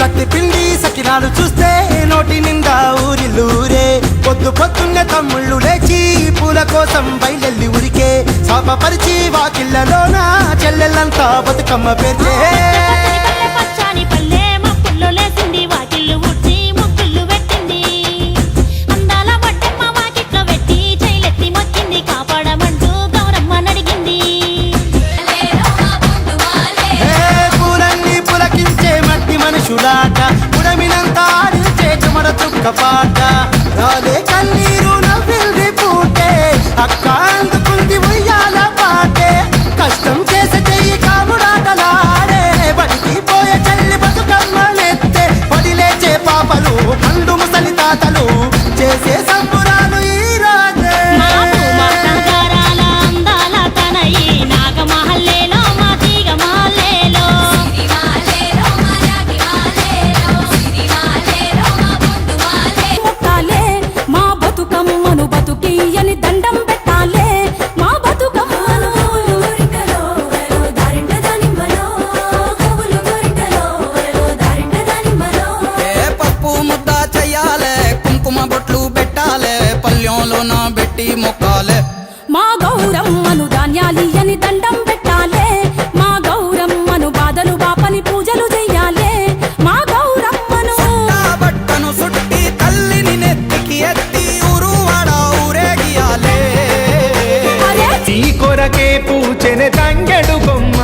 సత్తి పిండి సకినాలు చూస్తే నోటి నిండా ఊరిల్లూరే పొద్దు పొద్దున్నే తమ్ముళ్ళు లేచి పూల కోసం బయలెల్లి ఉరికే శాపపరిచి వాకిళ్ళలోన చెల్లెళ్ళంతా బతుకమ్మ పేర్చే ఉడమినంత ఆడించే చెమర చుక్క పాట రాలే కన్నీరు నవ్విల్ది పూటే అక్క అందుకుంది ఉయ్యాల పాటే కష్టం చేసే చెయ్యి కాముడాటలాడే బడికి పోయే చెల్లి బతుకమ్మనెత్తే పడి లేచే పాపలు పండు ముసలి తాతలు చేసే సంబురాలు ఈ రాజే దండం పెట్టాలే మా బతుకమ్మను పప్పు ముద్ద చెయ్యాలే కుంకుమ బొట్లు పెట్టాలే పల్లెంలోన పెట్టి మొక్కాలే మా గౌరమ్మను ధాన్యాలి అని దండం పెట్టాలే మా గౌరమ్మను బాధలు బాపని పూజలు చెయ్యాలే మా గౌరమ్మను బట్టను సుట్టి తల్లిని నెత్తికి ఎత్తి ఈ కొరకే పూచెనే తంగెడు బొమ్మ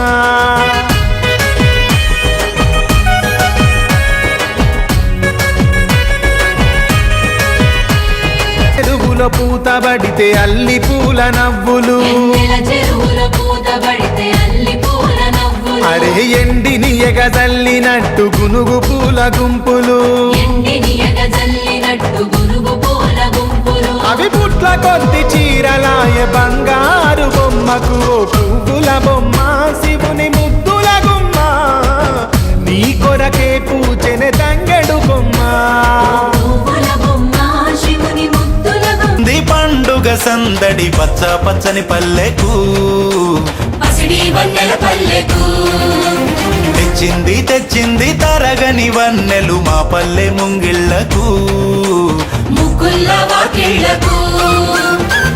చెరువుల పూతబడితే అల్లి పూల నవ్వులు అరే ఎండిని ఎగజల్లినట్టు గునుగు పూల గుంపులు అవి పుట్ల కొద్ది చీరలాయ బంగారు బొమ్మకు పువ్వుల బొమ్మ శివుని ముద్దుల గుమ్మ నీ కొరకే పూచెనే తంగెడు బొమ్మ పండుగ సందడి పచ్చ పచ్చని పల్లెకు తెచ్చింది తెచ్చింది తరగని వన్నెలు మా పల్లె ముంగిళ్లకు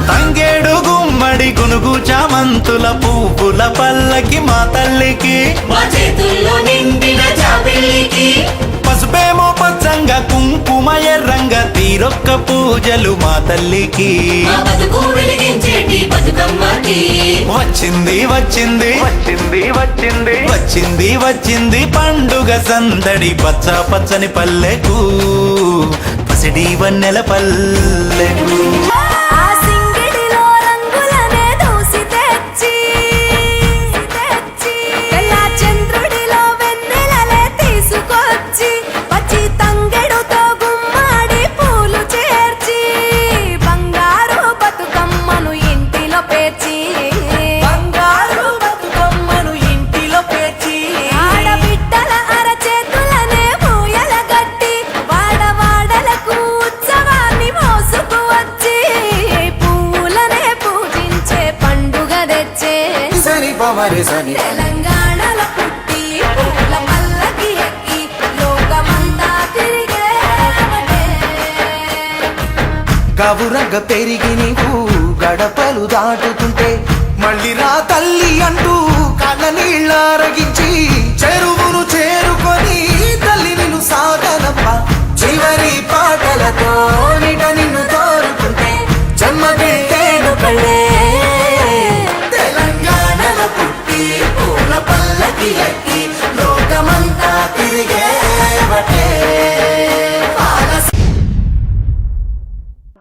తంగేడు గుమ్మడి గునుగు చామంతుల పువ్వుల పల్లకి మా తల్లికి పసుపేమో పచ్చంగా కుంకుమ ఎర్రంగా తీరొక్క పూజలు మా తల్లికి వచ్చింది వచ్చింది వచ్చింది వచ్చింది వచ్చింది వచ్చింది పండుగ సందడి పచ్చ పచ్చని పల్లెకు పసిడి వన్నెల పల్లెకు తెలంగాణలో పుట్టి పూల పల్లకి ఎక్కి లోకమంతా తిరిగేవటే గవురగ పెరిగి నీవు గడపలు దాటుతుంటే మళ్ళీ రా తల్లి అంటూ కళ్ళ నీళ్ళరగించి చెరువును చేరుకొని తల్లి నిన్ను సాగనప్ప చివరి పాటలతో నిట నిన్ను తోరుకుంటే జన్మదిట్టేను కళ్ళే లోకమంతా తిరిగేవటే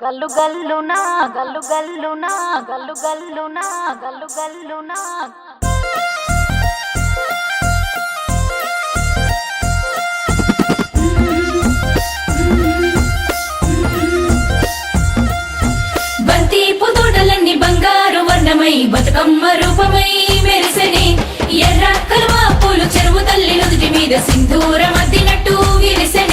గల్లు గల్లునా గల్లు గల్లునా గల్లు గల్లునా గల్లు గల్లునా బంతి పుదోడలన్నీ బంగారు వర్ణమై బతుకమ్మ రూపమై మెరిసెనే ఎర్ర కలువ పూలు చెరువు తల్లి నుదుటి మీద సింధూరం అద్దినట్టు విరిసెనే